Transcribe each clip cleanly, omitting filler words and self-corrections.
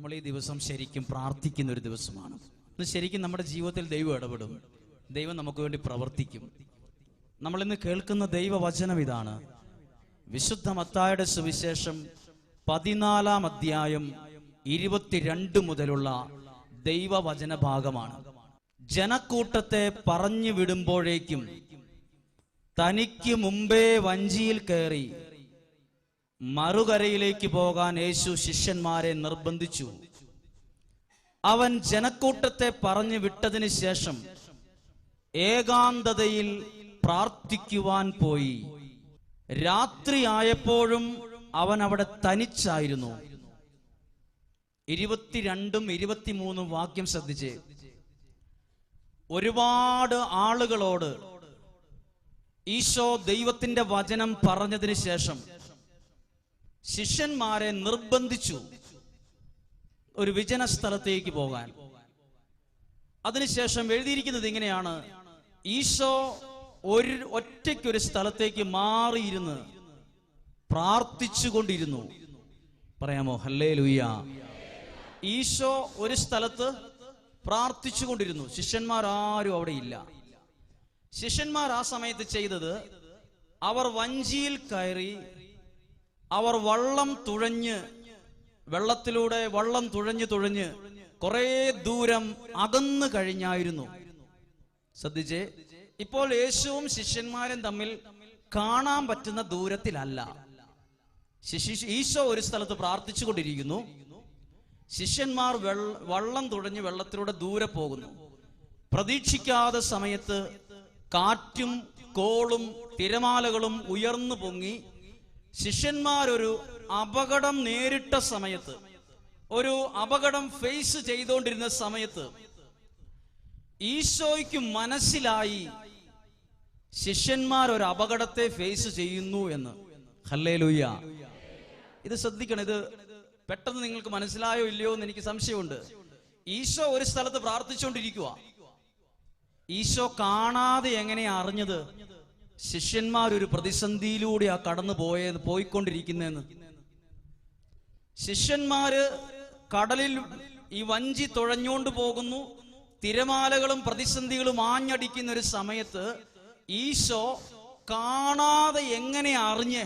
നമ്മൾ ഈ ദിവസം ശരിക്കും പ്രാർത്ഥിക്കുന്ന ഒരു ദിവസമാണ്. ഇന്ന് ശരിക്കും നമ്മുടെ ജീവിതത്തിൽ ദൈവം ഇടപെടും, ദൈവം നമുക്ക് വേണ്ടി പ്രവർത്തിക്കും. നമ്മളിന്ന് കേൾക്കുന്ന ദൈവവചനം ഇതാണ്. വിശുദ്ധ മത്തായിയുടെ സുവിശേഷം 14-ാം അധ്യായം 22 മുതലുള്ള ദൈവവചന ഭാഗമാണ്. ജനക്കൂട്ടത്തെ പറഞ്ഞു വിടുമ്പോഴേക്കും തനിക്ക് മുമ്പേ വഞ്ചിയിൽ കയറി മറുകരയിലേക്ക് പോകാൻ യേശു ശിഷ്യന്മാരെ നിർബന്ധിച്ചു. അവൻ ജനക്കൂട്ടത്തെ പറഞ്ഞു വിട്ടതിന് ശേഷം ഏകാന്തതയിൽ പ്രാർത്ഥിക്കുവാൻ പോയി. രാത്രിയായപ്പോഴും അവൻ അവിടെ തനിച്ചായിരുന്നു. 22ഉം 23ഉം വാക്യം ശ്രദ്ധിച്ചേ. ഒരുപാട് ആളുകളോട് ഈശോ ദൈവത്തിന്റെ വചനം പറഞ്ഞതിന് ശേഷം ശിഷ്യന്മാരെ നിർബന്ധിച്ചു ഒരു വിജന സ്ഥലത്തേക്ക് പോകാൻ. അതിനുശേഷം എഴുതിയിരിക്കുന്നത് ഇങ്ങനെയാണ്: ഈശോ ഒറ്റയ്ക്കൊരു സ്ഥലത്തേക്ക് മാറിയിരുന്ന് പ്രാർത്ഥിച്ചുകൊണ്ടിരുന്നു. പറയാമോ ഹല്ലേലൂയ? ഈശോ ഒരു സ്ഥലത്ത് പ്രാർത്ഥിച്ചുകൊണ്ടിരുന്നു. ശിഷ്യന്മാരാരും അവിടെ ഇല്ല. ശിഷ്യന്മാർ ആ സമയത്ത് ചെയ്തത്, അവർ വഞ്ചിയിൽ കയറി അവർ വെള്ളത്തിലൂടെ വള്ളം തുഴഞ്ഞ് കുറെ ദൂരം അകന്നു കഴിഞ്ഞായിരുന്നു. ശ്രദ്ധിച്ചേ, ഇപ്പോൾ യേശുവും ശിഷ്യന്മാരും തമ്മിൽ കാണാൻ പറ്റുന്ന ദൂരത്തിലല്ല. ഈശോ ഒരു സ്ഥലത്ത് പ്രാർത്ഥിച്ചു കൊണ്ടിരിക്കുന്നു. ശിഷ്യന്മാർ വള്ളം തുഴഞ്ഞ് വെള്ളത്തിലൂടെ ദൂരെ പോകുന്നു. പ്രതീക്ഷിക്കാതെ സമയത്ത് കാറ്റും കോളും തിരമാലകളും ഉയർന്നു പൊങ്ങി ശിഷ്യന്മാരൊരു അപകടം നേരിട്ട സമയത്ത്, ഒരു അപകടം ഫേസ് ചെയ്തുകൊണ്ടിരുന്ന സമയത്ത് ഈശോയ്ക്ക് മനസ്സിലായി ശിഷ്യന്മാർ ഒരു അപകടത്തെ ഫേസ് ചെയ്യുന്നു എന്ന്. ഹല്ലേലൂയ! ഇത് ശ്രദ്ധിക്കണം. ഇത് പെട്ടെന്ന് നിങ്ങൾക്ക് മനസ്സിലായോ ഇല്ലയോ എന്ന് എനിക്ക് സംശയമുണ്ട്. ഈശോ ഒരു സ്ഥലത്ത് പ്രാർത്ഥിച്ചുകൊണ്ടിരിക്കുക. ഈശോ കാണാതെ എങ്ങനെയാ അറിഞ്ഞത് ശിഷ്യന്മാരൊരു പ്രതിസന്ധിയിലൂടെയാ കടന്നു പോയിക്കൊണ്ടിരിക്കുന്നതെന്ന്? ശിഷ്യന്മാര് കടലിൽ ഈ വഞ്ചി തുഴഞ്ഞുകൊണ്ട് പോകുന്നു. തിരമാലകളും പ്രതിസന്ധികളും ആഞ്ഞടിക്കുന്ന ഒരു സമയത്ത് ഈശോ കാണാതെ എങ്ങനെ അറിഞ്ഞ്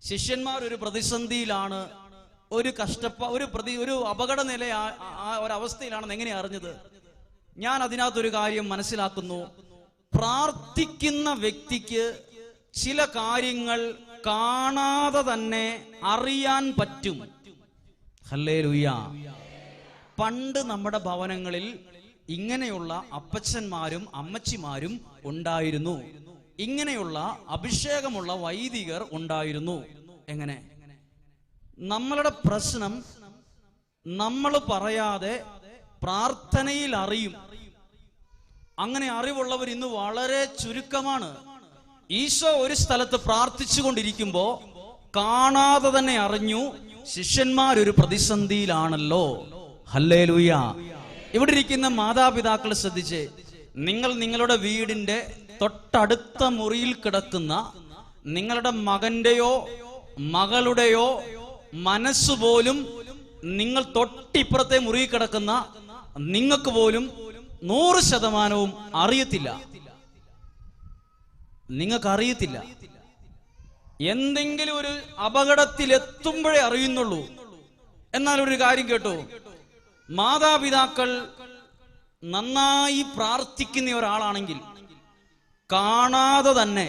ശിഷ്യന്മാർ ഒരു പ്രതിസന്ധിയിലാണ്, ഒരു അപകട നില ഒരവസ്ഥയിലാണെന്ന് എങ്ങനെ അറിഞ്ഞത്? ഞാൻ അതിനകത്തൊരു കാര്യം മനസ്സിലാക്കുന്നു. പ്രാർത്ഥിക്കുന്ന വ്യക്തിക്ക് ചില കാര്യങ്ങൾ കാണാതെ തന്നെ അറിയാൻ പറ്റും. ഹല്ലേലൂയ! പണ്ട് നമ്മുടെ ഭവനങ്ങളിൽ ഇങ്ങനെയുള്ള അപ്പച്ചന്മാരും അമ്മച്ചിമാരും ഉണ്ടായിരുന്നു. ഇങ്ങനെയുള്ള അഭിഷേകമുള്ള വൈദികർ ഉണ്ടായിരുന്നു. എങ്ങനെ? നമ്മളുടെ പ്രശ്നം നമ്മൾ പറയാതെ പ്രാർത്ഥനയിൽ അറിയും. അങ്ങനെ അറിവുള്ളവർ ഇന്ന് വളരെ ചുരുക്കമാണ്. ഈശോ ഒരു സ്ഥലത്ത് പ്രാർത്ഥിച്ചു കൊണ്ടിരിക്കുമ്പോ കാണാതെ തന്നെ അറിഞ്ഞു ശിഷ്യന്മാരൊരു പ്രതിസന്ധിയിലാണല്ലോ. ഹല്ലേലൂയ! ഇവിടെ ഇരിക്കുന്ന മാതാപിതാക്കൾ ശ്രദ്ധിച്ചേ. നിങ്ങൾ നിങ്ങളുടെ വീടിന്റെ തൊട്ടടുത്ത മുറിയിൽ കിടക്കുന്ന നിങ്ങളുടെ മകന്റെയോ മകളുടെയോ മനസ്സുപോലും നിങ്ങൾ തൊട്ടിപ്പുറത്തെ മുറിയിൽ കിടക്കുന്ന നിങ്ങൾക്ക് പോലും 100% അറിയത്തില്ല. നിങ്ങൾക്കറിയത്തില്ല. എന്തെങ്കിലും ഒരു അപകടത്തിൽ എത്തുമ്പോഴേ അറിയുന്നുള്ളൂ. എന്നാൽ ഒരു കാര്യം കേട്ടോ, മാതാപിതാക്കൾ നന്നായി പ്രാർത്ഥിക്കുന്ന ഒരാളാണെങ്കിൽ കാണാതെ തന്നെ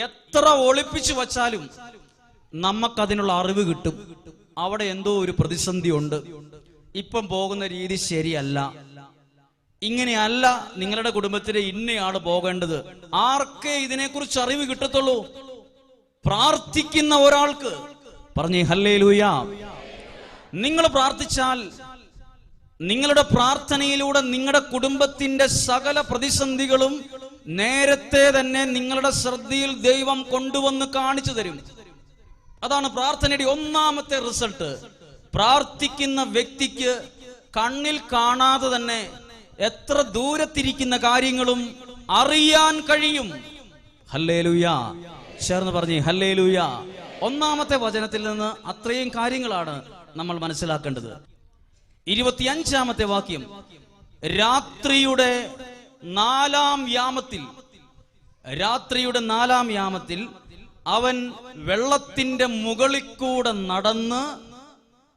എത്ര ഒളിപ്പിച്ചു വച്ചാലും നമുക്കതിനുള്ള അറിവ് കിട്ടും. അവിടെ എന്തോ ഒരു പ്രതിസന്ധി ഉണ്ട്, ഇപ്പം പോകുന്ന രീതി ശരിയല്ല, ഇങ്ങനെയല്ല നിങ്ങളുടെ കുടുംബത്തിലെ ഇന്നയാള് പോകേണ്ടത്. ആർക്കേ ഇതിനെക്കുറിച്ച് അറിവ് കിട്ടത്തുള്ളൂ? പ്രാർത്ഥിക്കുന്ന ഒരാൾക്ക്. പറഞ്ഞേ ഹല്ലേലൂയ! നിങ്ങൾ പ്രാർത്ഥിച്ചാൽ നിങ്ങളുടെ പ്രാർത്ഥനയിലൂടെ നിങ്ങളുടെ കുടുംബത്തിന്റെ സകല പ്രതിസന്ധികളും നേരത്തെ തന്നെ നിങ്ങളുടെ ശ്രദ്ധയിൽ ദൈവം കൊണ്ടുവന്ന് കാണിച്ചു തരും. അതാണ് പ്രാർത്ഥനയുടെ ഒന്നാമത്തെ റിസൾട്ട്. പ്രാർത്ഥിക്കുന്ന വ്യക്തിക്ക് കണ്ണിൽ കാണാതെ തന്നെ എത്ര ദൂരത്തിരിക്കുന്ന കാര്യങ്ങളും അറിയാൻ കഴിയും. ഹല്ലേലൂയ! ചേർന്ന് പറഞ്ഞേ ഹല്ലേലൂയ! ഒന്നാമത്തെ വചനത്തിൽ നിന്ന് അത്രയും കാര്യങ്ങളാണ് നമ്മൾ മനസ്സിലാക്കേണ്ടത്. 25-ാമത്തെ വാക്യം, രാത്രിയുടെ 4-ാം യാമത്തിൽ അവൻ വെള്ളത്തിന്റെ മുകളിൽ കൂടെ നടന്ന്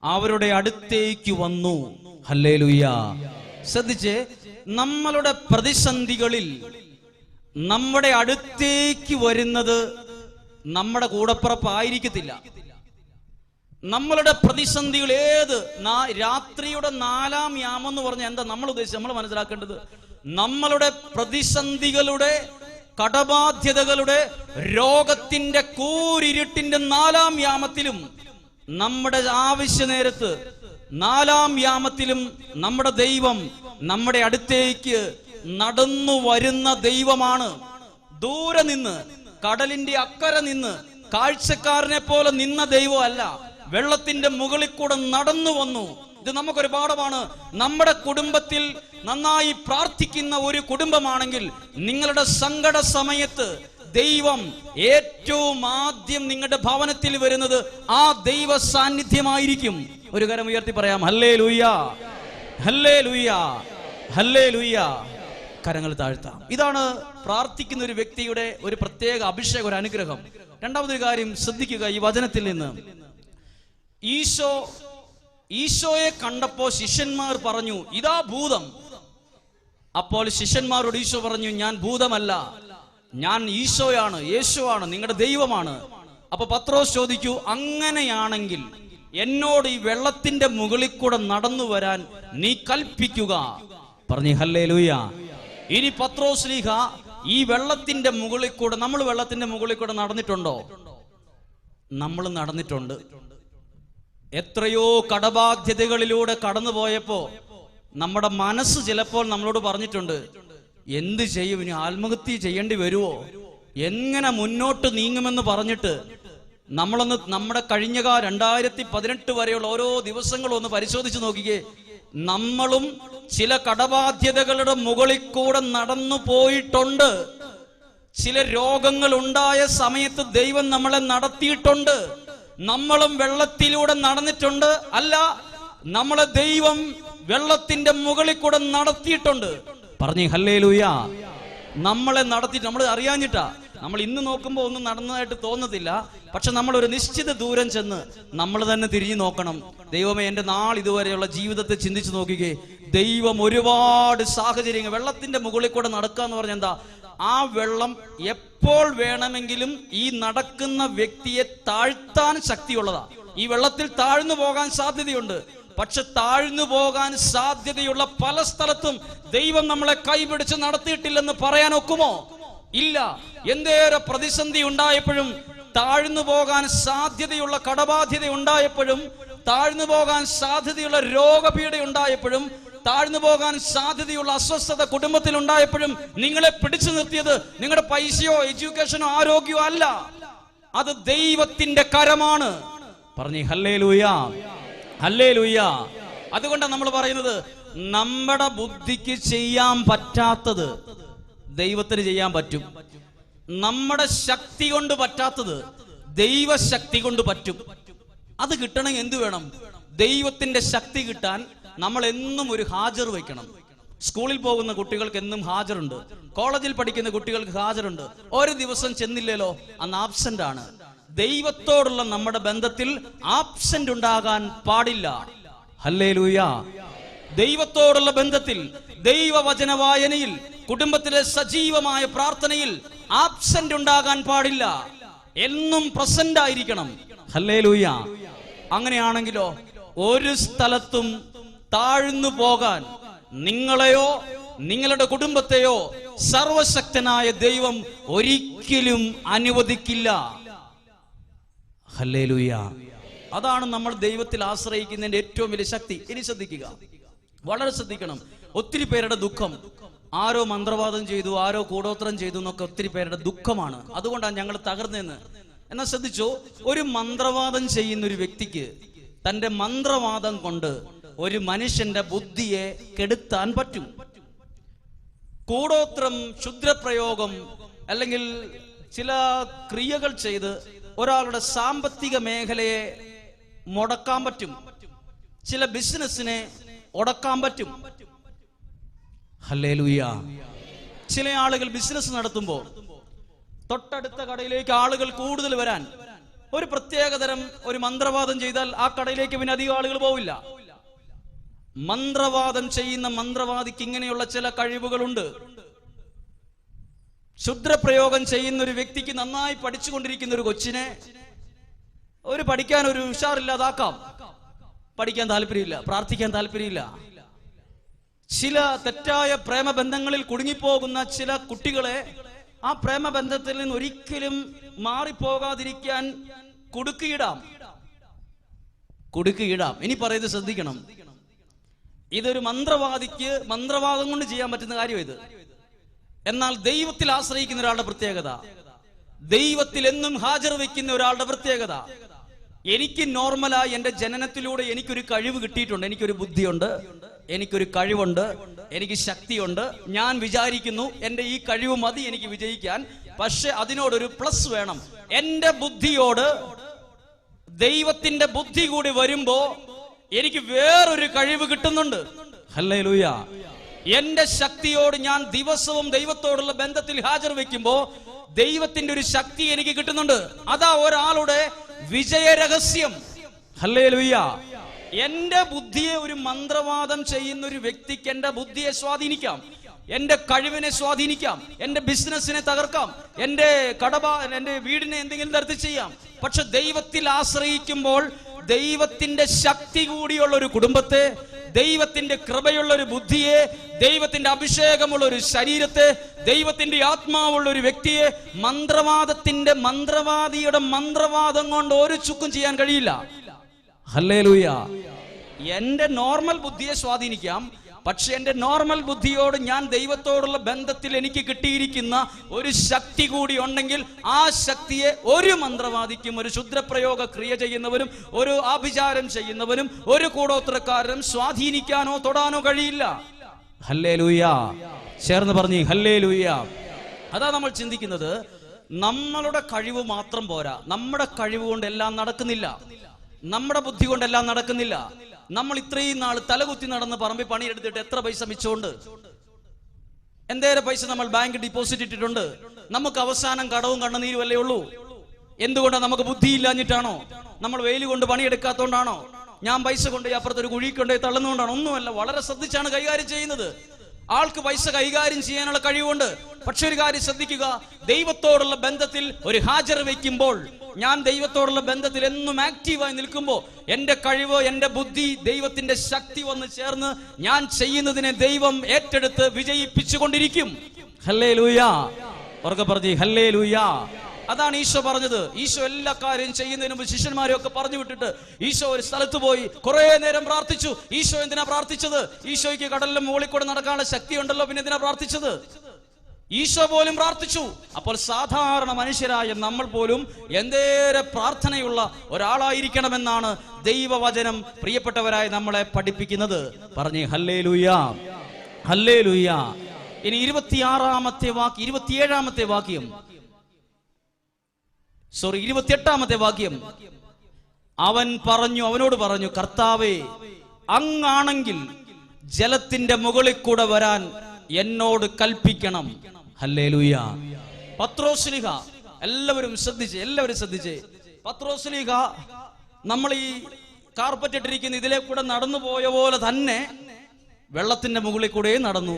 അവരുടെ അടുത്തേക്ക് വന്നു. ഹല്ലേലൂയ. ശ്രദ്ധിച്ചേ, നമ്മളുടെ പ്രതിസന്ധികളിൽ നമ്മുടെ അടുത്തേക്ക് വരുന്നത് നമ്മുടെ കൂടപ്പിറപ്പായിരിക്കത്തില്ല. നമ്മളുടെ പ്രതിസന്ധികൾ രാത്രിയുടെ 4-ാം യാമം എന്ന് പറഞ്ഞാൽ എന്താ നമ്മൾ ഉദ്ദേശിച്ചത്? നമ്മൾ മനസ്സിലാക്കേണ്ടത്, നമ്മളുടെ പ്രതിസന്ധികളുടെ, കടബാധ്യതകളുടെ, രോഗത്തിന്റെ കൂരിരുട്ടിന്റെ 4-ാം യാമത്തിലും, നമ്മുടെ ആവശ്യ നേരത്ത് 4-ാം യാമത്തിലും നമ്മുടെ ദൈവം നമ്മുടെ അടുത്തേക്ക് നടന്നു വരുന്ന ദൈവമാണ്. ദൂരെ നിന്ന്, കടലിന്റെ അക്കരെ നിന്ന് കാഴ്ചക്കാരനെ പോലെ നിന്ന ദൈവമല്ല, വെള്ളത്തിന്റെ മുകളിൽ കൂടെ നടന്നു വന്നു. ഇത് നമുക്കൊരു പാഠമാണ്. നമ്മുടെ കുടുംബത്തിൽ നന്നായി പ്രാർത്ഥിക്കുന്ന ഒരു കുടുംബമാണെങ്കിൽ നിങ്ങളുടെ സങ്കട സമയത്ത് ദൈവം ഏറ്റവും ആദ്യം നിങ്ങളുടെ ഭവനത്തിൽ വരുന്നത് ആ ദൈവ സാന്നിധ്യമായിരിക്കും. ഒരു കരം ഉയർത്തി പറയാം, ഹല്ലേലൂയ, ഹല്ലേലൂയ, ഹല്ലേലൂയ. കരങ്ങൾ താഴ്ത്താം. ഇതാണ് പ്രാർത്ഥിക്കുന്ന ഒരു വ്യക്തിയുടെ ഒരു പ്രത്യേക അഭിഷേകം, ഒരു അനുഗ്രഹം. രണ്ടാമതൊരു കാര്യം ശ്രദ്ധിക്കുക, ഈ വചനത്തിൽ നിന്ന് ഈശോയെ കണ്ടപ്പോ ശിഷ്യന്മാർ പറഞ്ഞു, ഇതാ ഭൂതം. അപ്പോൾ ശിഷ്യന്മാരോട് ഈശോ പറഞ്ഞു, ഞാൻ ഭൂതമല്ല, ഞാൻ ഈശോയാണ്, യേശുവാണ്, നിങ്ങളുടെ ദൈവമാണ്. അപ്പൊ പത്രോസ് ചോദിക്കൂ, അങ്ങനെയാണെങ്കിൽ എന്നോട് ഈ വെള്ളത്തിന്റെ മുകളിൽ കൂടെ നടന്നു വരാൻ നീ കൽപ്പിക്കുക. പറഞ്ഞു ഹല്ലേലൂയ. ഇനി പത്രോസ് ലീഹ ഈ വെള്ളത്തിന്റെ മുകളിൽ കൂടെ, നമ്മൾ വെള്ളത്തിന്റെ മുകളിൽ കൂടെ നടന്നിട്ടുണ്ടോ? നമ്മൾ നടന്നിട്ടുണ്ട്. എത്രയോ കടബാധ്യതകളിലൂടെ കടന്നുപോയപ്പോ നമ്മുടെ മനസ്സ് ചിലപ്പോൾ നമ്മളോട് പറഞ്ഞിട്ടുണ്ട്, എന്ത് ചെയ്യും, ഇനി ആത്മഹത്യ ചെയ്യേണ്ടി വരുമോ, എങ്ങനെ മുന്നോട്ട് നീങ്ങുമെന്ന് പറഞ്ഞിട്ട് നമ്മുടെ കഴിഞ്ഞ 2018 വരെയുള്ള ഓരോ ദിവസങ്ങളും ഒന്ന് പരിശോധിച്ച് നോക്കിക്കേ. നമ്മളും ചില കടബാധ്യതകളുടെ മുകളിൽ കൂടെ നടന്നു പോയിട്ടുണ്ട്. ചില രോഗങ്ങൾ ഉണ്ടായ സമയത്ത് ദൈവം നമ്മളെ നടത്തിയിട്ടുണ്ട്. നമ്മളും വെള്ളത്തിലൂടെ നടന്നിട്ടുണ്ട്. അല്ല, നമ്മളെ ദൈവം വെള്ളത്തിന്റെ മുകളിൽ കൂടെ നടത്തിയിട്ടുണ്ട്. പറഞ്ഞേ ഹല്ലേലൂയ. നമ്മളെ നടത്തിയിട്ട് നമ്മൾ അറിയാഞ്ഞിട്ടാ. നമ്മൾ ഇന്ന് നോക്കുമ്പോൾ ഒന്നും നടന്നതായിട്ട് തോന്നത്തില്ല. പക്ഷെ നമ്മൾ ഒരു നിശ്ചിത ദൂരം ചെന്ന് നമ്മൾ തന്നെ തിരിഞ്ഞു നോക്കണം. ദൈവമേ, എൻ്റെ ഇതുവരെയുള്ള ജീവിതത്തെ ചിന്തിച്ചു നോക്കിക്കേ. ദൈവം ഒരുപാട് സാഹചര്യങ്ങൾ, വെള്ളത്തിന്റെ മുകളിൽ കൂടെ നടക്കുക എന്ന് പറഞ്ഞാൽ എന്താ? ആ വെള്ളം എപ്പോൾ വേണമെങ്കിലും ഈ നടക്കുന്ന വ്യക്തിയെ താഴ്ത്താൻ ശക്തിയുള്ളതാ. ഈ വെള്ളത്തിൽ താഴ്ന്നു പോകാൻ സാധ്യതയുണ്ട്. പക്ഷെ താഴ്ന്നു പോകാൻ സാധ്യതയുള്ള പല സ്ഥലത്തും ദൈവം നമ്മളെ കൈപിടിച്ച് നടത്തിയിട്ടില്ലെന്ന് പറയാൻ ഒക്കുമോ? ഇല്ല. എന്തേറെ പ്രതിസന്ധി ഉണ്ടായപ്പോഴും, താഴ്ന്നു പോകാൻ സാധ്യതയുള്ള കടബാധ്യത ഉണ്ടായപ്പോഴും, താഴ്ന്നു പോകാൻ സാധ്യതയുള്ള രോഗപീഠ ഉണ്ടായപ്പോഴും, താഴ്ന്നു പോകാൻ സാധ്യതയുള്ള അസ്വസ്ഥത കുടുംബത്തിൽ ഉണ്ടായപ്പോഴും നിങ്ങളെ പിടിച്ചു നിർത്തിയത് നിങ്ങളുടെ പൈസയോ എഡ്യൂക്കേഷനോ ആരോഗ്യമോ അല്ല, അത് ദൈവത്തിന്റെ കരമാണ്. പറഞ്ഞേ ഹല്ലേലൂയ, ഹല്ലേലൂയ. അതുകൊണ്ടാണ് നമ്മൾ പറയുന്നത്, നമ്മുടെ ബുദ്ധിക്ക് ചെയ്യാൻ പറ്റാത്തത് ദൈവത്തിന് ചെയ്യാൻ പറ്റും. നമ്മുടെ ശക്തി കൊണ്ട് പറ്റാത്തത് ദൈവശക്തി കൊണ്ട് പറ്റും. അത് കിട്ടണമെങ്കിൽ എന്ത് വേണം? ദൈവത്തിന്റെ ശക്തി കിട്ടാൻ നമ്മൾ എന്നും ഒരു ഹാജർ വയ്ക്കണം. സ്കൂളിൽ പോകുന്ന കുട്ടികൾക്ക് എന്നും ഹാജറുണ്ട്. കോളേജിൽ പഠിക്കുന്ന കുട്ടികൾക്ക് ഹാജറുണ്ട്. ഒരു ദിവസം ചെന്നില്ലല്ലോ, അന്ന് ആബ്സെന്റ് ആണ്. ദൈവത്തോടുള്ള നമ്മുടെ ബന്ധത്തിൽ ആബ്സെന്റ് ഉണ്ടാകാൻ പാടില്ല. ഹല്ലേലൂയ. ദൈവത്തോടുള്ള ബന്ധത്തിൽ, ദൈവവചന വായനയിൽ, കുടുംബത്തിലെ സജീവമായ പ്രാർത്ഥനയിൽ ആബ്സെന്റ് ഉണ്ടാകാൻ പാടില്ല. എന്നും പ്രസന്റ് ആയിരിക്കണം. ഹല്ലേലൂയ. അങ്ങനെയാണെങ്കിലോ ഒരു സ്ഥലത്തും താഴ്ന്നു പോകാൻ നിങ്ങളെയോ നിങ്ങളുടെ കുടുംബത്തെയോ സർവശക്തനായ ദൈവം ഒരിക്കലും അനുവദിക്കില്ല. ഹല്ലേലൂയ. അതാണ് നമ്മൾ ദൈവത്തിൽ ആശ്രയിക്കുന്നതിന്റെ ഏറ്റവും വലിയ ശക്തി. ഇനി ശ്രദ്ധിക്കുക, വളരെ ശ്രദ്ധിക്കണം. ഒത്തിരി പേരുടെ ദുഃഖം, ആരോ മന്ത്രവാദം ചെയ്തു, ആരോ കൂടോത്രം ചെയ്തു എന്നൊക്കെ ഒത്തിരി പേരുടെ ദുഃഖമാണ്. അതുകൊണ്ടാണ് ഞങ്ങൾ തകർന്നെന്ന്. എന്നാൽ ശ്രദ്ധിച്ചോ, ഒരു മന്ത്രവാദം ചെയ്യുന്ന ഒരു വ്യക്തിക്ക് തന്റെ മന്ത്രവാദം കൊണ്ട് ഒരു മനുഷ്യന്റെ ബുദ്ധിയെ കെടുത്താൻ പറ്റും. കൂടോത്രം, ക്ഷുദ്രപ്രയോഗം അല്ലെങ്കിൽ ചില ക്രിയകൾ ചെയ്ത് ഒരാളുടെ സാമ്പത്തിക മേഖലയെ മുടക്കാൻ പറ്റും. ചില ബിസിനസ്സിനെ ഉടക്കാൻ പറ്റും. ഹല്ലേലൂയ. ചില ആളുകൾ ബിസിനസ് നടത്തുമ്പോൾ തൊട്ടടുത്ത കടയിലേക്ക് ആളുകൾ കൂടുതൽ വരാൻ ഒരു പ്രത്യേകതരം ഒരു മന്ത്രവാദം ചെയ്താൽ ആ കടയിലേക്ക് പിന്നെ അധികം ആളുകൾ പോവില്ല. മന്ത്രവാദം ചെയ്യുന്ന മന്ത്രവാദിക്ക് ഇങ്ങനെയുള്ള ചില കഴിവുകളുണ്ട്. ക്ഷുദ്രപ്രയോഗം ചെയ്യുന്ന ഒരു വ്യക്തിക്ക് നന്നായി പഠിച്ചുകൊണ്ടിരിക്കുന്ന ഒരു കൊച്ചിനെ പഠിക്കാൻ ഒരു ഉഷാറില്ലാതാക്കാം. പഠിക്കാൻ താല്പര്യമില്ല, പ്രാർത്ഥിക്കാൻ താല്പര്യമില്ല. ചില തെറ്റായ പ്രേമബന്ധങ്ങളിൽ കുടുങ്ങിപ്പോകുന്ന ചില കുട്ടികളെ ആ പ്രേമബന്ധത്തിൽ നിന്ന് ഒരിക്കലും മാറിപ്പോകാതിരിക്കാൻ കുടുക്കിയിടാം. ഇനി പറയുന്നത് ശ്രദ്ധിക്കണം. ഇതൊരു മന്ത്രവാദിക്ക് മന്ത്രവാദം കൊണ്ട് ചെയ്യാൻ പറ്റുന്ന കാര്യം ഇത്. എന്നാൽ ദൈവത്തിൽ ആശ്രയിക്കുന്ന ഒരാളുടെ പ്രത്യേകത, ദൈവത്തിൽ എന്നും ഹാജർ വയ്ക്കുന്ന ഒരാളുടെ പ്രത്യേകത, എനിക്ക് നോർമലായി എന്റെ ജനനത്തിലൂടെ എനിക്കൊരു കഴിവ് കിട്ടിയിട്ടുണ്ട്, എനിക്കൊരു ബുദ്ധിയുണ്ട്, എനിക്കൊരു കഴിവുണ്ട്, എനിക്ക് ശക്തിയുണ്ട്. ഞാൻ വിചാരിക്കുന്നു എന്റെ ഈ കഴിവ് മതി എനിക്ക് വിജയിക്കാൻ. പക്ഷെ അതിനോടൊരു പ്ലസ് വേണം. എന്റെ ബുദ്ധിയോട് ദൈവത്തിന്റെ ബുദ്ധി കൂടി വരുമ്പോ എനിക്ക് വേറൊരു കഴിവ് കിട്ടുന്നുണ്ട്. ഹല്ലേലൂയ. എന്റെ ശക്തിയോട് ഞാൻ ദിവസവും ദൈവത്തോടുള്ള ബന്ധത്തിൽ ഹാജർ വെക്കുമ്പോ ദൈവത്തിന്റെ ഒരു ശക്തി എനിക്ക് കിട്ടുന്നുണ്ട്. അതാ ഒരാളുടെ വിജയ രഹസ്യം. ഹല്ലേലൂയ. എന്റെ ബുദ്ധിയെ ഒരു മന്ത്രവാദം ചെയ്യുന്ന ഒരു വ്യക്തിക്ക് എന്റെ ബുദ്ധിയെ സ്വാധീനിക്കാം, എന്റെ കഴിവിനെ സ്വാധീനിക്കാം, എന്റെ ബിസിനസിനെ തകർക്കാം, എന്റെ എന്റെ വീടിനെ എന്തെങ്കിലും തരത്തിൽ ചെയ്യാം. പക്ഷെ ദൈവത്തിൽ ആശ്രയിക്കുമ്പോൾ ദൈവത്തിന്റെ ശക്തി കൂടിയുള്ള ഒരു കുടുംബത്തെ, ദൈവത്തിന്റെ കൃപയുള്ള ഒരു ബുദ്ധിയെ, ദൈവത്തിന്റെ അഭിഷേകമുള്ള ഒരു ശരീരത്തെ, ദൈവത്തിന്റെ ആത്മാവുള്ള ഒരു വ്യക്തിയെ മന്ത്രവാദിയുടെ മന്ത്രവാദം കൊണ്ട് ഒരു ചുക്കും ചെയ്യാൻ കഴിയില്ല. ഹല്ലേലൂയ. എന്റെ നോർമൽ ബുദ്ധിയെ സ്വാധീനിക്കാം, പക്ഷെ എന്റെ നോർമൽ ബുദ്ധിയോട് ഞാൻ ദൈവത്തോടുള്ള ബന്ധത്തിൽ എനിക്ക് കിട്ടിയിരിക്കുന്ന ഒരു ശക്തി കൂടി ഉണ്ടെങ്കിൽ ആ ശക്തിയെ ഒരു മന്ത്രവാദിക്കും, ഒരു ക്ഷുദ്രപ്രയോഗ ക്രിയ ചെയ്യുന്നവരും, ഒരു ആഭിചാരം ചെയ്യുന്നവനും, ഒരു കൂടോത്രക്കാരനും സ്വാധീനിക്കാനോ തൊടാനോ കഴിയില്ല. ഹല്ലേലൂയ. ചേർന്ന് പറഞ്ഞേ ഹല്ലേലൂയ. അതാ നമ്മൾ ചിന്തിക്കുന്നത്. നമ്മളുടെ കഴിവ് മാത്രം പോരാ. നമ്മുടെ കഴിവ് കൊണ്ട് എല്ലാം നടക്കുന്നില്ല, നമ്മുടെ ബുദ്ധി കൊണ്ടെല്ലാം നടക്കുന്നില്ല. നമ്മൾ ഇത്രയും നാൾ തലകുത്തി നടന്ന് പറമ്പിൽ പണിയെടുത്തിട്ട് എത്ര പൈസ മിച്ചമുണ്ട്? എന്തേരം പൈസ നമ്മൾ ബാങ്ക് ഡിപ്പോസിറ്റ് ഇട്ടിട്ടുണ്ട്. നമുക്ക് അവസാനം കടവും കണ്ണുനീരും അല്ലേ ഉള്ളൂ. എന്തുകൊണ്ടാണ്? നമുക്ക് ബുദ്ധി ഇല്ലാഞ്ഞിട്ടാണോ? നമ്മൾ വെയിൽ കൊണ്ട് പണിയെടുക്കാത്തോണ്ടാണോ? ഞാൻ പൈസ കൊണ്ടുപോയി അപ്പുറത്തൊരു കുഴി കൊണ്ടുപോയി തള്ളുന്നതുകൊണ്ടാണ്? ഒന്നുമല്ല. വളരെ ശ്രദ്ധിച്ചാണ് കൈകാര്യം ചെയ്യുന്നത്. ആൾക്ക് പൈസ കൈകാര്യം ചെയ്യാനുള്ള കഴിവുണ്ട്. പക്ഷെ ഒരു കാര്യം ശ്രദ്ധിക്കുക, ദൈവത്തോടുള്ള ബന്ധത്തിൽ ഒരു ഹാജർ വയ്ക്കുമ്പോൾ, ഞാൻ ദൈവത്തോടുള്ള ബന്ധത്തിൽ എന്നും ആക്റ്റീവായി നിൽക്കുമ്പോൾ എന്റെ കഴിവ്, എന്റെ ബുദ്ധി, ദൈവത്തിന്റെ ശക്തി വന്ന് ചേർന്ന് ഞാൻ ചെയ്യുന്നതിനെ ദൈവം ഏറ്റെടുത്ത് വിജയിപ്പിച്ചു കൊണ്ടിരിക്കും. ഹല്ലേലൂയ. ഉറക്കെ പറഞ്ഞേ ഹല്ലേലൂയ. അതാണ് ഈശോ പറഞ്ഞത്. ഈശോ എല്ലാ കാര്യം ചെയ്യുന്നതിന് മുമ്പ് ശിഷ്യന്മാരെ ഒക്കെ പറഞ്ഞു വിട്ടിട്ട് ഈശോ ഒരു സ്ഥലത്ത് പോയി കുറെ നേരം പ്രാർത്ഥിച്ചു. ഈശോ എന്തിനാ പ്രാർത്ഥിച്ചത്? ഈശോയ്ക്ക് കടലിന്റെ മുകളിൽ കൂടെ നടക്കാനുള്ള ശക്തി ഉണ്ടല്ലോ, പിന്നെ എന്തിനാ പ്രാർത്ഥിച്ചത്? ഈശോ പോലും പ്രാർത്ഥിച്ചു. അപ്പോൾ സാധാരണ മനുഷ്യരായ നമ്മൾ പോലും എന്തേറെ പ്രാർത്ഥനയുള്ള ഒരാളായിരിക്കണമെന്നാണ് ദൈവവചനം പ്രിയപ്പെട്ടവരായി നമ്മളെ പഠിപ്പിക്കുന്നത്. പറഞ്ഞേ ഹല്ലേലൂയ, ഹല്ലേലൂയ. ഇനി 27ാമത്തെ വാക്യം, 28ാമത്തെ വാക്യം. അവനോട് പറഞ്ഞു, കർത്താവേ, അങ്ങാണെങ്കിൽ ജലത്തിന്റെ മുകളിൽ കൂടെ വരാൻ എന്നോട് കൽപ്പിക്കണം. ഹല്ലേലൂയ. പത്രോസ്ലീഹ, എല്ലാവരും ശ്രദ്ധിച്ചേ. പത്രോസ്ലീഹ നമ്മൾ ഈ കാർപ്പറ്റ് ഇട്ടിരിക്കുന്ന ഇതിലെ കൂടെ നടന്നു പോയ പോലെ തന്നെ വെള്ളത്തിന്റെ മുകളിൽ കൂടെ നടന്നു.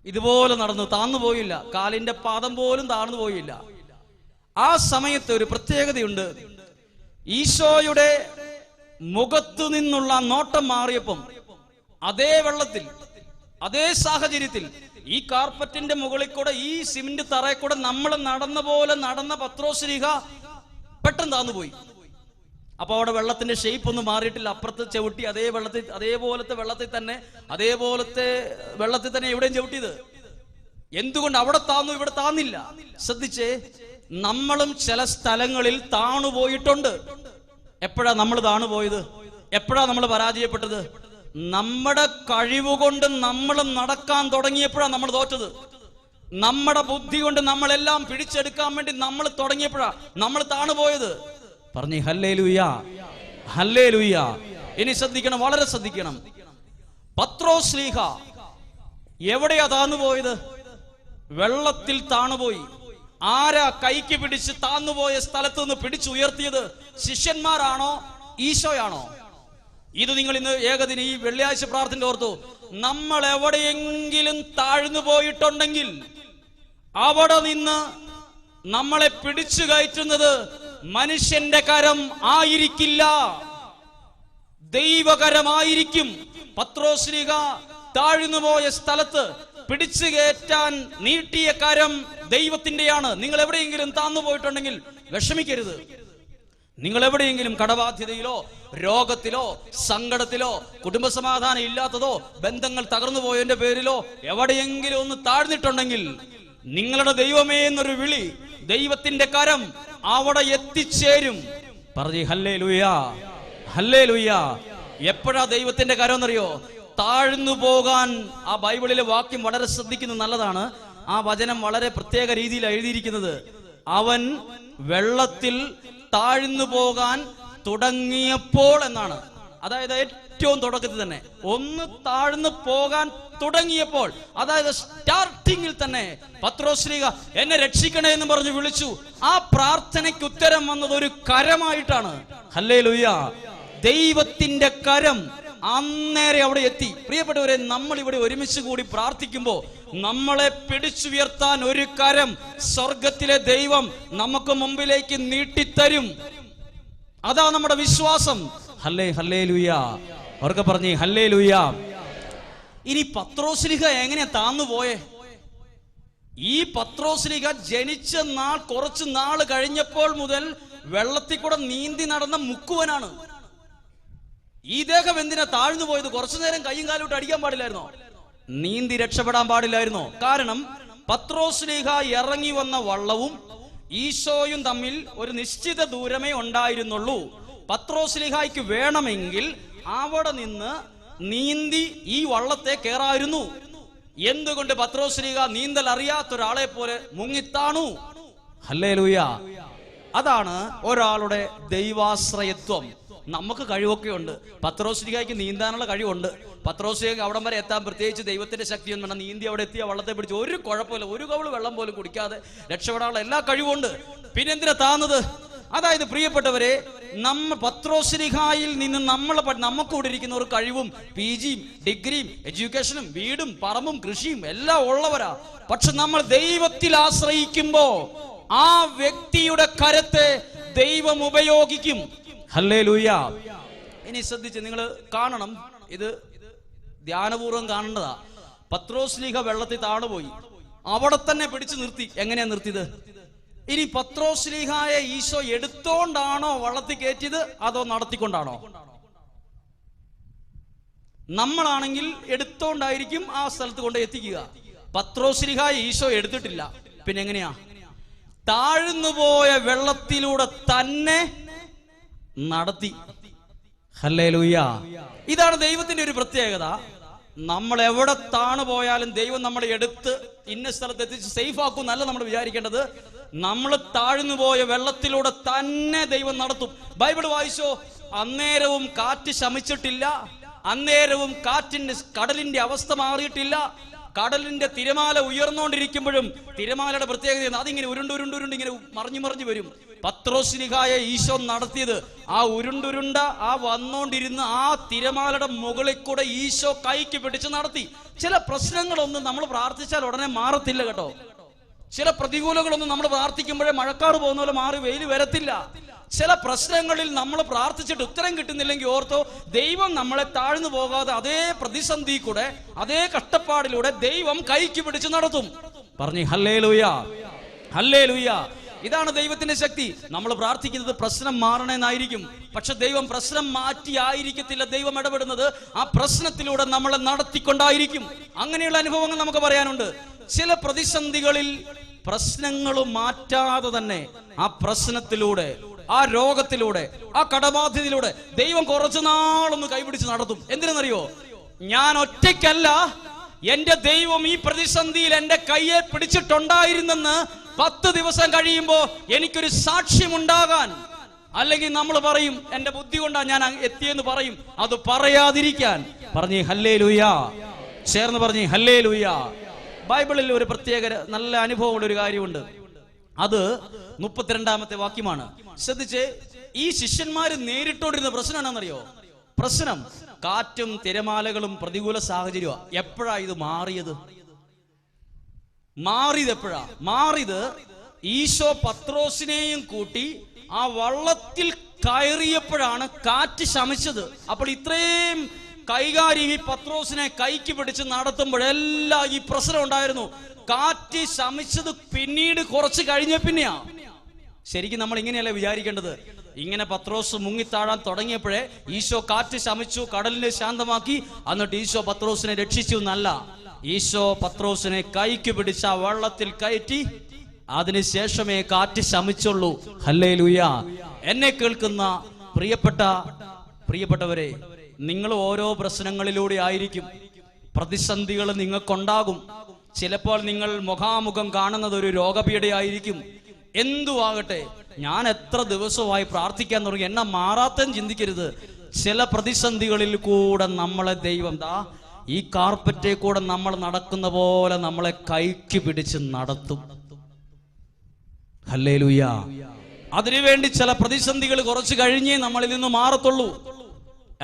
ഇതുപോലെ നടന്നു, താന്നു പോയില്ല. കാലിന്റെ പാദം പോലും താഴ്ന്നു പോയില്ല. ആ സമയത്ത് ഒരു പ്രത്യേകതയുണ്ട്. ഈശോയുടെ മുഖത്തു നിന്നുള്ള നോട്ടം മാറിയപ്പം അതേ വെള്ളത്തിൽ, അതേ സാഹചര്യത്തിൽ, ഈ കാർപ്പറ്റിന്റെ മുകളിൽ കൂടെ, ഈ സിമന്റ് തറയിൽ കൂടെ നമ്മൾ നടന്ന പോലെ നടന്ന പത്രോസ്ലീഹ പെട്ടെന്ന് താന്നുപോയി. അപ്പൊ അവിടെ വെള്ളത്തിന്റെ ഷേപ്പ് ഒന്നും മാറിയിട്ടില്ല. അപ്പുറത്ത് ചവിട്ടി അതേപോലത്തെ വെള്ളത്തിൽ തന്നെ എവിടെയും ചവിട്ടിയത്. എന്തുകൊണ്ട് അവിടെ താന്നു, ഇവിടെ താന്നില്ല? ശ്രദ്ധിച്ചേ, നമ്മളും ചില സ്ഥലങ്ങളിൽ താണുപോയിട്ടുണ്ട്. എപ്പോഴാ നമ്മൾ താണുപോയത്? എപ്പോഴാ നമ്മൾ പരാജയപ്പെട്ടത്? നമ്മുടെ കഴിവുകൊണ്ട് നമ്മൾ നടക്കാൻ തുടങ്ങിയപ്പോഴാണ് നമ്മൾ തോറ്റത്. നമ്മുടെ ബുദ്ധി കൊണ്ട് നമ്മളെല്ലാം പിടിച്ചെടുക്കാൻ വേണ്ടി നമ്മൾ തുടങ്ങിയപ്പോഴാ നമ്മൾ താണുപോയത്. പറഞ്ഞേ ഹല്ലേലൂയ, ഹല്ലേലൂയ. ഇനി ശ്രദ്ധിക്കണം, വളരെ ശ്രദ്ധിക്കണം. പത്രോസ് ശ്ലീഹ എവിടെയാ താന്നുപോയത്? വെള്ളത്തിൽ താണുപോയി. ആരാ കൈക്ക് പിടിച്ച് താന്നുപോയ സ്ഥലത്ത് നിന്ന് പിടിച്ചുയർത്തിയത്? ശിഷ്യന്മാരാണോ ഈശോയാണോ? ഇത് നിങ്ങൾ ഇന്ന് ഏകദിന ഈ വെള്ളിയാഴ്ച പ്രാർത്ഥന ഓർത്തു. നമ്മൾ എവിടെയെങ്കിലും താഴ്ന്നു പോയിട്ടുണ്ടെങ്കിൽ അവിടെ നിന്ന് നമ്മളെ പിടിച്ചു കയറ്റുന്നത് മനുഷ്യന്റെ കരം ആയിരിക്കില്ല, ദൈവകരമായിരിക്കും. പത്രോസ് ശ്ലീഹ താഴ്ന്നുപോയ സ്ഥലത്ത് പിടിച്ചു കയറ്റാൻ നീട്ടിയ കരം ദൈവത്തിന്റെയാണ്. നിങ്ങൾ എവിടെയെങ്കിലും താന്നു പോയിട്ടുണ്ടെങ്കിൽ വിഷമിക്കരുത്. നിങ്ങൾ എവിടെയെങ്കിലും കടബാധ്യതയിലോ രോഗത്തിലോ സങ്കടത്തിലോ കുടുംബസമാധാനം ഇല്ലാത്തതോ ബന്ധങ്ങൾ തകർന്നു പോയതിന്റെ പേരിലോ എവിടെയെങ്കിലും ഒന്ന് താഴ്ന്നിട്ടുണ്ടെങ്കിൽ നിങ്ങളുടെ ദൈവമേ എന്നൊരു വിളി, ദൈവത്തിന്റെ കരം അവിടെ എത്തിച്ചേരും. പറഞ്ഞു ഹല്ലേലൂയാ, ഹല്ലേലൂയാ. എപ്പോഴാ ദൈവത്തിന്റെ കരം എന്നറിയോ? താഴ്ന്നു പോകാൻ. ആ ബൈബിളിലെ വാക്യം വളരെ ശ്രദ്ധിക്കുന്നത് നല്ലതാണ്. ആ വചനം വളരെ പ്രത്യേക രീതിയിൽ എഴുതിയിരിക്കുന്നത്. അവൻ വെള്ളത്തിൽ താഴ്ന്നു പോകാൻ തുടങ്ങിയപ്പോൾ എന്നാണ്. അതായത് ഏറ്റവും തുടക്കത്തിൽ തന്നെ ഒന്ന് താഴ്ന്നു പോകാൻ തുടങ്ങിയപ്പോൾ, അതായത് സ്റ്റാർട്ടിങ്ങിൽ തന്നെ പത്രോസ് ശ്ലീഹ എന്നെ രക്ഷിക്കണേ എന്ന് പറഞ്ഞു വിളിച്ചു. ആ പ്രാർത്ഥനയ്ക്ക് ഉത്തരം വന്നത് ഒരു കരമായിട്ടാണ്. ഹല്ലേലൂയാ. ദൈവത്തിന്റെ കരം അന്നേരം അവിടെ എത്തി. പ്രിയപ്പെട്ടവരെ, നമ്മൾ ഇവിടെ ഒരുമിച്ച് കൂടി പ്രാർത്ഥിക്കുമ്പോൾ നമ്മളെ പിടിച്ചുയർത്താൻ ഒരു കരം സ്വർഗത്തിലെ ദൈവം നമുക്ക് മുമ്പിലേക്ക് നീട്ടിത്തരും. അതാ നമ്മുടെ വിശ്വാസം. ഹല്ലേലൂയ. അവർക്ക് പറഞ്ഞേ ഹല്ലേലൂയ. ഇനി പത്രോസ് ശ്ലീഹ എങ്ങനെയാ താന്നുപോയെ? ഈ പത്രോസ് ശ്ലീഹ ജനിച്ച നാൾ കുറച്ച് നാൾ കഴിഞ്ഞപ്പോൾ മുതൽ വെള്ളത്തിൽ കൂടെ നീന്തി നടന്ന മുക്കുവനാണ്. ഈ ദേഹം എന്തിനാ താഴ്ന്നു പോയത്? കുറച്ചു നേരം കയ്യും കാലോട്ട് അടിക്കാൻ പാടില്ലായിരുന്നോ? നീന്തി രക്ഷപ്പെടാൻ പാടില്ലായിരുന്നോ? കാരണം പത്രോസ് ശ്ലീഹ ഇറങ്ങി വന്ന വള്ളവും ഈശോയും തമ്മിൽ ഒരു നിശ്ചിത ദൂരമേ ഉണ്ടായിരുന്നുള്ളൂ. പത്രോസ് ശ്ലീഹായ്ക്ക് വേണമെങ്കിൽ അവിടെ നിന്ന് നീന്തി ഈ വള്ളത്തെ കയറായിരുന്നു. എന്തുകൊണ്ട് പത്രോസ് ശ്ലീഹ നീന്തൽ അറിയാത്ത ഒരാളെ പോലെ മുങ്ങിത്താണു? ഹല്ലേലൂയ. അതാണ് ഒരാളുടെ ദൈവാശ്രയത്വം. നമുക്ക് കഴിവൊക്കെ ഉണ്ട്. പത്രോസ് ശ്ലീഹായ്ക്ക് നീന്താനുള്ള കഴിവുണ്ട്. പത്രോസ് ശ്ലീഹയ്ക്ക് അവിടം വരെ എത്താൻ പ്രത്യേകിച്ച് ദൈവത്തിന്റെ ശക്തിയൊന്നും വേണം. നീന്തി അവിടെ എത്തിയ വള്ളത്തെ പിടിച്ച് ഒരു കുഴപ്പമില്ല, ഒരു കവിള് വെള്ളം പോലും കുടിക്കാതെ രക്ഷപ്പെടാനുള്ള എല്ലാ കഴിവുണ്ട്. പിന്നെന്തിനാ താന്നത്? അതായത് പ്രിയപ്പെട്ടവരെ, പത്രോസ് ശ്ലീഹായിൽ നിന്ന് നമുക്കൂടെ ഇരിക്കുന്ന ഒരു കഴിവും PGയും ഡിഗ്രിയും എഡ്യൂക്കേഷനും വീടും പറമ്പും കൃഷിയും എല്ലാം ഉള്ളവരാ. പക്ഷെ നമ്മൾ ദൈവത്തിൽ ആശ്രയിക്കുമ്പോ ആ വ്യക്തിയുടെ കരത്തെ ദൈവം ഉപയോഗിക്കും. ഹല്ലേലൂയ. ഇനി ശ്രദ്ധിച്ച് നിങ്ങൾ കാണണം, ഇത് ധ്യാനപൂർവ്വം കാണേണ്ടതാ. പത്രോസ് ശ്ലീഹ വെള്ളത്തിൽ താണുപോയി, അവിടെ തന്നെ പിടിച്ചു നിർത്തി. എങ്ങനെയാ നിർത്തിയത്? ഇനി പത്രോസ് ശ്ലീഹായെ ഈശോ എടുത്തോണ്ടാണോ വള്ളത്തിൽ കയറ്റിയത്, അതോ നടത്തിക്കൊണ്ടാണോ? നമ്മളാണെങ്കിൽ എടുത്തോണ്ടായിരിക്കും ആ സ്ഥലത്ത് കൊണ്ട് എത്തിക്കുക. പത്രോസ് ശ്ലീഹായെ ഈശോ എടുത്തിട്ടില്ല. പിന്നെ എങ്ങനെയാ? താഴ്ന്നുപോയ വെള്ളത്തിലൂടെ തന്നെ നടത്തി. ഹല്ലേലൂയ. ഇതാണ് ദൈവത്തിന്റെ ഒരു പ്രത്യേകത. നമ്മൾ എവിടെ താണു പോയാലും ദൈവം നമ്മളെ എടുത്ത് ഇന്ന സ്ഥലത്ത് എത്തിച്ച് സേഫ് ആക്കും എന്നല്ല നമ്മൾ വിചാരിക്കേണ്ടത്. നമ്മൾ താഴ്ന്നു പോയ വെള്ളത്തിലൂടെ തന്നെ ദൈവം നടത്തും. ബൈബിൾ വായിച്ചോ, അന്നേരവും കാറ്റ് ശമിച്ചിട്ടില്ല, അന്നേരവും കടലിന്റെ അവസ്ഥ മാറിയിട്ടില്ല. കടലിന്റെ തിരമാല ഉയർന്നുകൊണ്ടിരിക്കുമ്പോഴും തിരമാലയുടെ പ്രത്യേകത അതിങ്ങനെ ഉരുണ്ടുരുണ്ടുരുണ്ട് ഇങ്ങനെ മറിഞ്ഞു വരും. പത്രോസ് ശ്ലീഹായെ ഈശോ നടത്തിയത് ആ ഉരുണ്ടുരുണ്ട ആ വന്നോണ്ടിരുന്ന ആ തിരമാലയുടെ മുകളിൽ കൂടെ ഈശോ കൈക്ക് പിടിച്ച് നടത്തി. ചില പ്രശ്നങ്ങളൊന്നും നമ്മൾ പ്രാർത്ഥിച്ചാൽ ഉടനെ മാറത്തില്ല കേട്ടോ. ചില പ്രതികൂലങ്ങളൊന്നും നമ്മൾ പ്രാർത്ഥിക്കുമ്പോഴേ മഴക്കാറ് പോകുന്ന പോലെ മാറി വെയിൽ വരത്തില്ല. ചില പ്രശ്നങ്ങളിൽ നമ്മൾ പ്രാർത്ഥിച്ചിട്ട് ഉത്തരം കിട്ടുന്നില്ലെങ്കിൽ ഓർത്തോ, ദൈവം നമ്മളെ താഴ്ന്നു പോകാതെ അതേ പ്രതിസന്ധി കൂടെ അതേ കഷ്ടപ്പാടിലൂടെ ദൈവം കൈക്ക് പിടിച്ച് നടത്തും. പറഞ്ഞു ഹല്ലേലൂയ, ഹല്ലേലൂയ. ഇതാണ് ദൈവത്തിന്റെ ശക്തി. നമ്മൾ പ്രാർത്ഥിക്കുന്നത് പ്രശ്നം മാറണമെന്നായിരിക്കും, പക്ഷെ ദൈവം പ്രശ്നം മാറ്റി ആയിരിക്കത്തില്ല ദൈവം ഇടപെടുന്നത്. ആ പ്രശ്നത്തിലൂടെ നമ്മളെ നടത്തിക്കൊണ്ടായിരിക്കും. അങ്ങനെയുള്ള അനുഭവങ്ങൾ നമുക്ക് പറയാനുണ്ട്. ചില പ്രതിസന്ധികളിൽ പ്രശ്നങ്ങൾ മാറ്റാതെ തന്നെ ആ പ്രശ്നത്തിലൂടെ, ആ രോഗത്തിലൂടെ, ആ കടബാധ്യതയിലൂടെ ദൈവം കുറച്ചു നാളൊന്ന് കൈപിടിച്ച് നടത്തും. എന്തിനെന്നറിയോ? ഞാൻ ഒറ്റയ്ക്കല്ല, എന്റെ ദൈവം ഈ പ്രതിസന്ധിയിൽ എന്റെ കയ്യെ പിടിച്ചിട്ടുണ്ടായിരുന്നെന്ന് 10 ദിവസം കഴിയുമ്പോ എനിക്കൊരു സാക്ഷ്യമുണ്ടാകാൻ, അല്ലെങ്കിൽ നമ്മൾ പറയും എന്റെ ബുദ്ധി കൊണ്ടാ ഞാൻ എത്തിയെന്ന് പറയും. അത് പറയാതിരിക്കാൻ പറഞ്ഞേ ഹല്ലേലൂയാ. ചേർന്ന് പറഞ്ഞേ ഹല്ലേലൂയാ. ബൈബിളിൽ ഒരു പ്രത്യേക നല്ല അനുഭവമുള്ള ഒരു കാര്യമുണ്ട്. അത് 32-ാമത്തെ വാക്യമാണ്. ശ്രദ്ധിച്ച്, ഈ ശിഷ്യന്മാര് നേരിട്ടോണ്ടിരുന്ന പ്രശ്നം എന്നാണെന്നറിയോ? പ്രശ്നം കാറ്റും തിരമാലകളും പ്രതികൂല സാഹചര്യമാണ്. എപ്പോഴാ ഇത് മാറിയത്? എപ്പോഴാ മാറിയത്? ഈശോ പത്രോസിനെയും കൂട്ടി ആ വള്ളത്തിൽ കയറിയപ്പോഴാണ് കാറ്റ് ശമിച്ചത്. അപ്പോൾ ഇത്രയും കൈകാര്യം ഈ പത്രോസിനെ കൈക്ക് പിടിച്ച് നടത്തുമ്പോഴെല്ലാം ഈ പ്രശ്നം ഉണ്ടായിരുന്നു. കാറ്റ് ശമിച്ചത് പിന്നീട് കുറച്ച് കഴിഞ്ഞ പിന്നെയാ. ശരിക്കും നമ്മൾ ഇങ്ങനെയല്ല വിചാരിക്കേണ്ടത്. ഇങ്ങനെ പത്രോസ് മുങ്ങിത്താഴാൻ തുടങ്ങിയപ്പോഴേ ഈശോ കാറ്റ് ശമിച്ചു, കടലിനെ ശാന്തമാക്കി, എന്നിട്ട് ഈശോ പത്രോസിനെ രക്ഷിച്ചു എന്നല്ല. ഈശോ പത്രോസിനെ കൈക്ക് പിടിച്ച വള്ളത്തിൽ കയറ്റി, അതിനുശേഷമേ കാറ്റ് ശമിച്ചുള്ളൂ. ഹല്ലേലൂയ. എന്നെ കേൾക്കുന്ന പ്രിയപ്പെട്ടവരെ, നിങ്ങൾ ഓരോ പ്രശ്നങ്ങളിലൂടെ ആയിരിക്കും. പ്രതിസന്ധികൾ നിങ്ങൾക്കുണ്ടാകും. ചിലപ്പോൾ നിങ്ങൾ മുഖാമുഖം കാണുന്നത് ഒരു രോഗപീഠയായിരിക്കും. എന്തുവാകട്ടെ, ഞാൻ എത്ര ദിവസമായി പ്രാർത്ഥിക്കാൻ തുടങ്ങി, എന്നെ മാറാത്തെന്ന് ചിന്തിക്കരുത്. ചില പ്രതിസന്ധികളിൽ കൂടെ നമ്മളെ ദൈവം ഈ കാർപ്പറ്റേ കൂടെ നമ്മൾ നടക്കുന്ന പോലെ നമ്മളെ കൈക്ക് പിടിച്ച് നടത്തും. ഹല്ലേലൂയ. അതിനുവേണ്ടി ചില പ്രതിസന്ധികൾ കുറച്ച് കഴിഞ്ഞേ നമ്മളിൽ നിന്ന് മാറത്തുള്ളൂ.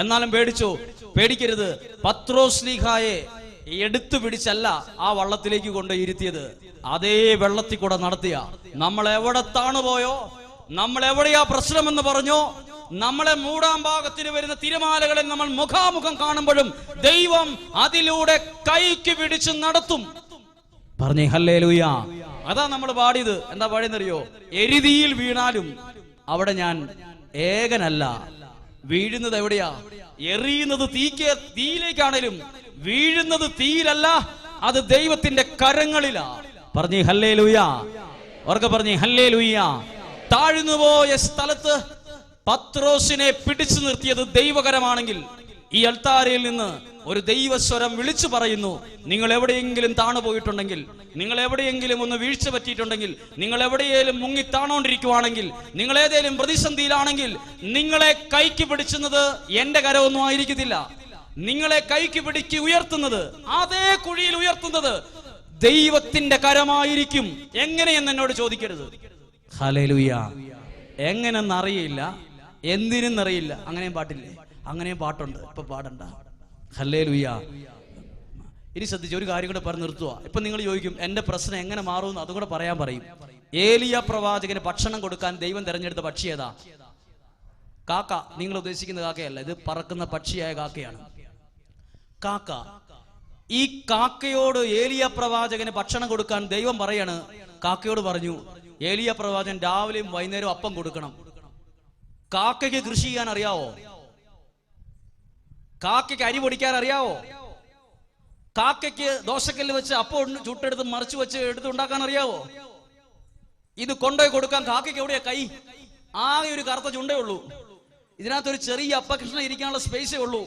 എന്നാലും പേടിക്കരുത്. പത്രോസ് ശ്ലീഹായെ എടുത്തു പിടിച്ചല്ല ആ വള്ളത്തിലേക്ക് കൊണ്ടുയിരുത്തിയത്, അതേ വെള്ളത്തിൽ കൂടെ നടത്തിയ. നമ്മൾ എവിടെ താണുപോയോ, നമ്മൾ എവിടെയാ പ്രശ്നമെന്ന് പറഞ്ഞോ, നമ്മളെ മൂടാൻ ഭാഗത്തിന് വരുന്ന തിരമാലകളെ നമ്മൾ മുഖാമുഖം കാണുമ്പോഴും ദൈവം അതിലൂടെ കൈക്ക് പിടിച്ച് നടത്തും. പറഞ്ഞേ ഹല്ലേലൂയ. അതാ നമ്മൾ പാടിയത്. എന്താ പാടിയെന്നറിയോ? എരുതിയിൽ വീണാലും അവിടെ ഞാൻ ഏകനല്ല. വീഴുന്നത് എവിടെയാ? എറിയുന്നത് തീയിലേക്കാണേലും വീഴുന്നത് തീയിലല്ല, അത് ദൈവത്തിന്റെ കരങ്ങളിലാ. പറഞ്ഞേ ഹല്ലേലൂയ. ഓർക്കെ പറഞ്ഞേ ഹല്ലേലൂയ. താഴ്ന്നുപോയ സ്ഥലത്ത് പത്രോസിനെ പിടിച്ചു നിർത്തിയത് ദൈവകരമാണെങ്കിൽ, ഈ അൾത്താരയിൽ നിന്ന് ഒരു ദൈവസ്വരം വിളിച്ചു പറയുന്നു: നിങ്ങൾ എവിടെയെങ്കിലും താണു പോയിട്ടുണ്ടെങ്കിൽ, നിങ്ങൾ എവിടെയെങ്കിലും ഒന്ന് വീഴ്ച പറ്റിയിട്ടുണ്ടെങ്കിൽ, നിങ്ങൾ എവിടെയെങ്കിലും മുങ്ങി താണോണ്ടിരിക്കുവാണെങ്കിൽ, നിങ്ങൾ ഏതെങ്കിലും പ്രതിസന്ധിയിലാണെങ്കിൽ, നിങ്ങളെ കൈക്ക് പിടിച്ചുന്നത് എന്റെ കരമൊന്നും ആയിരിക്കത്തില്ല. നിങ്ങളെ കൈക്ക് പിടിക്ക് ഉയർത്തുന്നത്, അതേ കുഴിയിൽ ഉയർത്തുന്നത് ദൈവത്തിന്റെ കരമായിരിക്കും. എങ്ങനെയെന്ന് എന്നോട് ചോദിക്കരുത്. ഹല്ലേലൂയ. എങ്ങനെന്നറിയില്ല, എന്തിനെന്നറിയില്ല. അങ്ങനെയും പാട്ടില്ലേ? അങ്ങനെയും പാട്ടുണ്ട്, ഇപ്പൊ പാടണ്ട. ഹല്ലേലൂയ. ഇനി ശ്രദ്ധിച്ച് ഒരു കാര്യം കൂടെ പറഞ്ഞ് നിർത്തുക. ഇപ്പൊ നിങ്ങൾ ചോദിക്കും, എന്റെ പ്രശ്നം എങ്ങനെ മാറുമെന്ന്. അതും കൂടെ പറയും. ഏലിയ പ്രവാചകന് ഭക്ഷണം കൊടുക്കാൻ ദൈവം തെരഞ്ഞെടുത്ത പക്ഷി ഏതാ? കാക്ക. നിങ്ങൾ ഉദ്ദേശിക്കുന്ന കാക്കയല്ല, ഇത് പറക്കുന്ന പക്ഷിയായ കാക്കയാണ്. കാക്ക. ഈ കാക്കയോട് ഏലിയ പ്രവാചകന് ഭക്ഷണം കൊടുക്കാൻ ദൈവം പറയാണ്. കാക്കയോട് പറഞ്ഞു, ഏലിയ പ്രവാചകൻ രാവിലെയും വൈകുന്നേരവും അപ്പം കൊടുക്കണം. കാക്കയ്ക്ക് കൃഷി ചെയ്യാൻ അറിയാവോ? കാക്കയ്ക്ക് അരി പൊടിക്കാൻ അറിയാവോ? കാക്കയ്ക്ക് ദോശക്കല്ല് വെച്ച് അപ്പം ചുട്ടെടുത്ത് മറിച്ച് വെച്ച് എടുത്തുണ്ടാക്കാൻ അറിയാവോ? ഇത് കൊണ്ടുപോയി കൊടുക്കാൻ കാക്കയ്ക്ക് എവിടെയാ കൈ? ആകെ ഒരു കറുത്ത ചുണ്ടേ ഉള്ളൂ. ഇതിനകത്തൊരു ചെറിയ അപ്പകൃഷ്ണ ഇരിക്കാനുള്ള സ്പേസേ ഉള്ളൂ.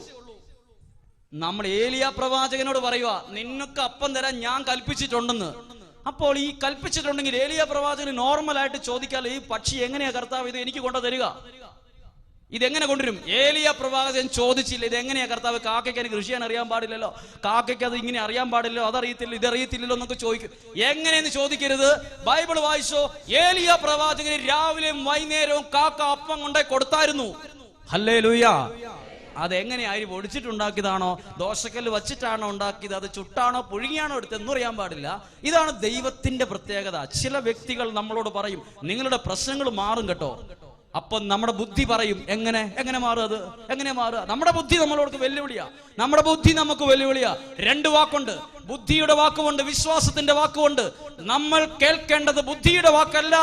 നമ്മൾ ഏലിയ പ്രവാചകനോട് പറയുക, നിനക്ക് അപ്പം തരാൻ ഞാൻ കൽപ്പിച്ചിട്ടുണ്ടെന്ന്. അപ്പോൾ ഈ കൽപ്പിച്ചിട്ടുണ്ടെങ്കിൽ ഏലിയ പ്രവാചകന് നോർമലായിട്ട് ചോദിക്കാൽ, ഈ പക്ഷി എങ്ങനെയാ കർത്താവ് ഇത് എനിക്ക് കൊണ്ടു തരിക? ഇതെങ്ങനെ കൊണ്ടുവരും? ഏലിയ പ്രവാചകൻ ചോദിച്ചില്ല, ഇതെങ്ങനെയാ കർത്താവ്? കാക്കയ്ക്ക് എനിക്ക് കൃഷി ചെയ്യാൻ അറിയാൻ പാടില്ലല്ലോ, കാക്കയ്ക്ക് അത് ഇങ്ങനെ അറിയാൻ പാടില്ലല്ലോ, അതറിയത്തില്ല, ഇതറിയത്തില്ലല്ലോ എന്നൊക്കെ ചോദിക്കും. എങ്ങനെയെന്ന് ചോദിക്കരുത്. ബൈബിൾ വായിച്ചോ, ഏലിയ പ്രവാചകന് രാവിലെയും വൈകുന്നേരവും കാക്ക അപ്പം കൊണ്ടേ കൊടുത്തായിരുന്നു. ഹല്ലേലൂയ. അതെങ്ങനെയാ? അരി പൊടിച്ചിട്ടുണ്ടാക്കിയതാണോ, ദോശക്കല്ല് വച്ചിട്ടാണോ ഉണ്ടാക്കിയത്, അത് ചുട്ടാണോ പുഴുങ്ങിയാണോ എടുത്തെന്ന് അറിയാൻ പാടില്ല. ഇതാണ് ദൈവത്തിന്റെ പ്രത്യേകത. ചില വ്യക്തികൾ നമ്മളോട് പറയും, നിങ്ങളുടെ പ്രശ്നങ്ങൾ മാറും കേട്ടോ. അപ്പൊ നമ്മുടെ ബുദ്ധി പറയും, എങ്ങനെ മാറും? അത് എങ്ങനെ മാറുക? നമ്മുടെ ബുദ്ധി നമ്മളോട് വെല്ലുവിളിയാ. നമ്മുടെ ബുദ്ധി നമുക്ക് വെല്ലുവിളിയാ. രണ്ട് വാക്കുണ്ട്, ബുദ്ധിയുടെ വാക്കുകൊണ്ട്, വിശ്വാസത്തിന്റെ വാക്കുകൊണ്ട്. നമ്മൾ കേൾക്കേണ്ടത് ബുദ്ധിയുടെ വാക്കല്ല,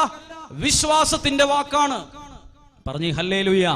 വിശ്വാസത്തിന്റെ വാക്കാണ്. പറഞ്ഞേ ഹല്ലേലൂയ.